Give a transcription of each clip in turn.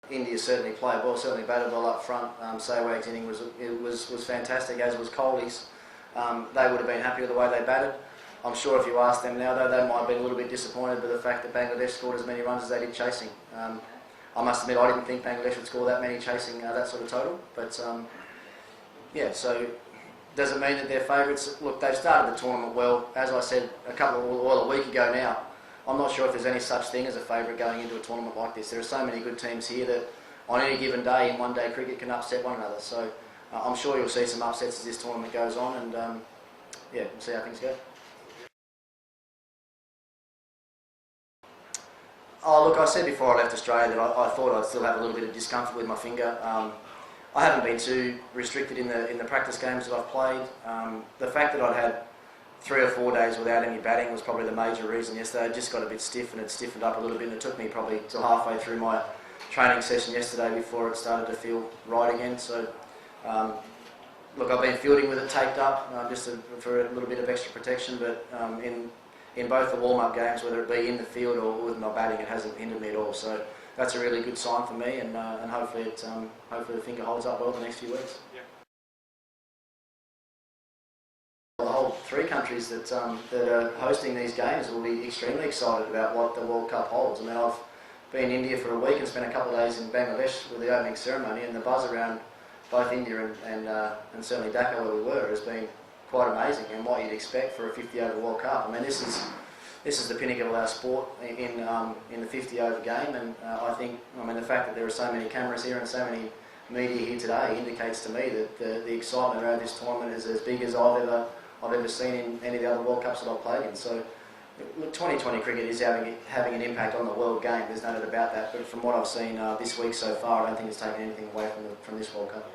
India certainly played well, certainly batted well up front. Sehwag's inning was fantastic, as was Kohli's. They would have been happy with the way they batted. I'm sure if you ask them now, though, they might have been a little bit disappointed with the fact that Bangladesh scored as many runs as they did chasing. I must admit, I didn't think Bangladesh would score that many chasing that sort of total. But yeah, so does it mean that they're favourites? Look, they've started the tournament well. As I said a week ago now, I'm not sure if there's any such thing as a favourite going into a tournament like this. There are so many good teams here that on any given day in one-day cricket can upset one another. So I'm sure you'll see some upsets as this tournament goes on, and yeah, we'll see how things go. Oh, look, I said before I left Australia that I thought I'd still have a little bit of discomfort with my finger. I haven't been too restricted in the practice games that I've played. The fact that I'd had 3 or 4 days without any batting was probably the major reason. Yesterday I just got a bit stiff and it stiffened up a little bit, and it took me probably till halfway through my training session yesterday before it started to feel right again. So look, I've been fielding with it taped up just for a little bit of extra protection, but in both the warm-up games, whether it be in the field or with my batting, it hasn't hindered me at all. So that's a really good sign for me, and hopefully the finger holds up well the next few weeks. Yeah. The whole 3 countries that are hosting these games will be extremely excited about what the World Cup holds. I mean, I've been in India for a week and spent a couple of days in Bangladesh with the opening ceremony, and the buzz around both India and certainly Dhaka, where we were, has been quite amazing, and what you'd expect for a 50-over World Cup. I mean, this is the pinnacle of our sport in the 50-over game, and I mean the fact that there are so many cameras here and so many media here today indicates to me that the excitement around this tournament is as big as I've ever seen in any of the other World Cups that I've played in. So, look, 2020 cricket is having an impact on the world game. There's no doubt about that. But from what I've seen this week so far, I don't think it's taken anything away from this World Cup.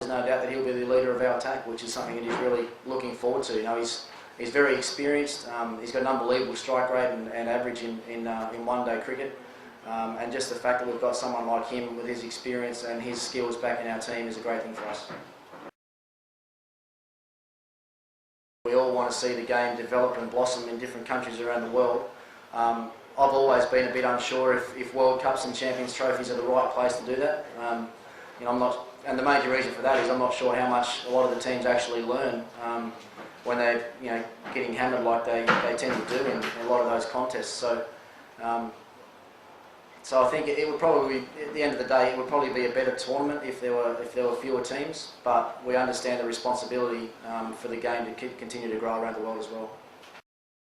There's no doubt that he'll be the leader of our attack, which is something that he's really looking forward to. You know, he's very experienced. He's got an unbelievable strike rate and average in one-day cricket. And just the fact that we've got someone like him with his experience and his skills back in our team is a great thing for us. We all want to see the game develop and blossom in different countries around the world. I've always been a bit unsure if World Cups and Champions Trophies are the right place to do that. You know, and the major reason for that is I'm not sure how much a lot of the teams actually learn when they're getting hammered like they tend to do in a lot of those contests. So. So I think it would probably, at the end of the day, it would probably be a better tournament if there were fewer teams. But we understand the responsibility for the game to continue to grow around the world as well.